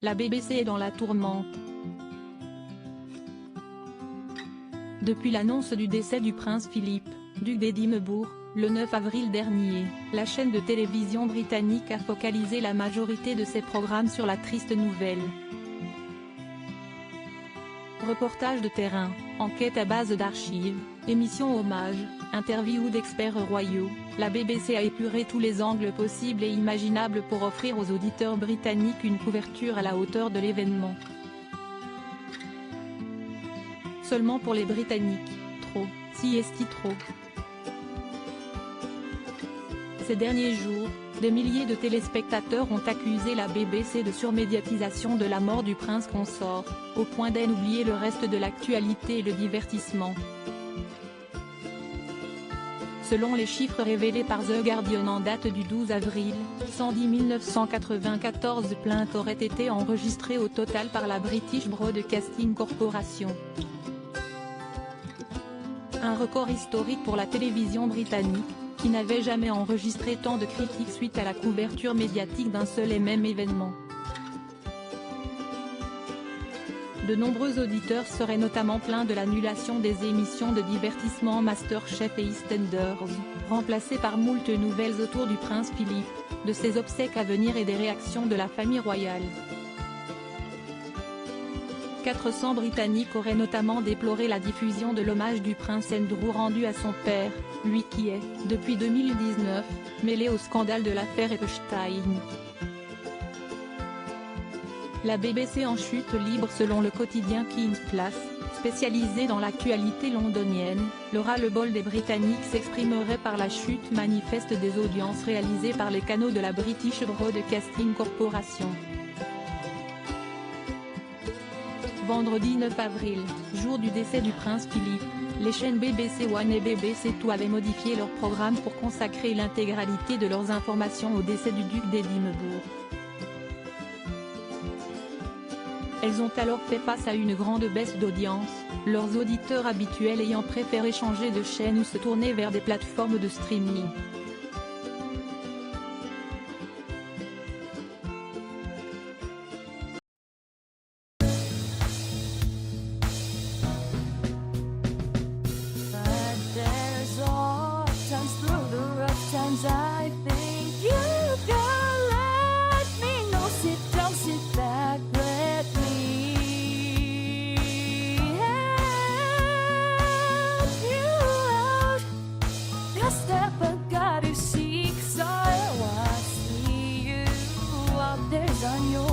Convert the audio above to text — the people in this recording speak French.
La BBC est dans la tourmente. Depuis l'annonce du décès du prince Philippe, duc d'Édimbourg, le 9 avril dernier, la chaîne de télévision britannique a focalisé la majorité de ses programmes sur la triste nouvelle. Reportages de terrain, enquêtes à base d'archives, émissions hommages, interviews d'experts royaux, la BBC a épuré tous les angles possibles et imaginables pour offrir aux auditeurs britanniques une couverture à la hauteur de l'événement. Seulement pour les Britanniques, trop, si est-il trop. Ces derniers jours, des milliers de téléspectateurs ont accusé la BBC de surmédiatisation de la mort du prince consort, au point d'en oublier le reste de l'actualité et le divertissement. Selon les chiffres révélés par The Guardian en date du 12 avril, 110 994 plaintes auraient été enregistrées au total par la British Broadcasting Corporation. Un record historique pour la télévision britannique, qui n'avait jamais enregistré tant de critiques suite à la couverture médiatique d'un seul et même événement. De nombreux auditeurs seraient notamment plaints de l'annulation des émissions de divertissement MasterChef et EastEnders, remplacées par moult nouvelles autour du prince Philippe, de ses obsèques à venir et des réactions de la famille royale. 400 Britanniques auraient notamment déploré la diffusion de l'hommage du prince Andrew rendu à son père, lui qui est, depuis 2019, mêlé au scandale de l'affaire Epstein. La BBC en chute libre selon le quotidien King's Place, spécialisé dans l'actualité londonienne, le ras-le-bol des Britanniques s'exprimerait par la chute manifeste des audiences réalisées par les canaux de la British Broadcasting Corporation. Vendredi 9 avril, jour du décès du prince Philippe, les chaînes BBC One et BBC Two avaient modifié leur programme pour consacrer l'intégralité de leurs informations au décès du duc d'Édimbourg. Elles ont alors fait face à une grande baisse d'audience, leurs auditeurs habituels ayant préféré changer de chaîne ou se tourner vers des plateformes de streaming. I think you can let me know. Sit down, sit back, let me help you out. The step I gotta seek, so I see you out there's on your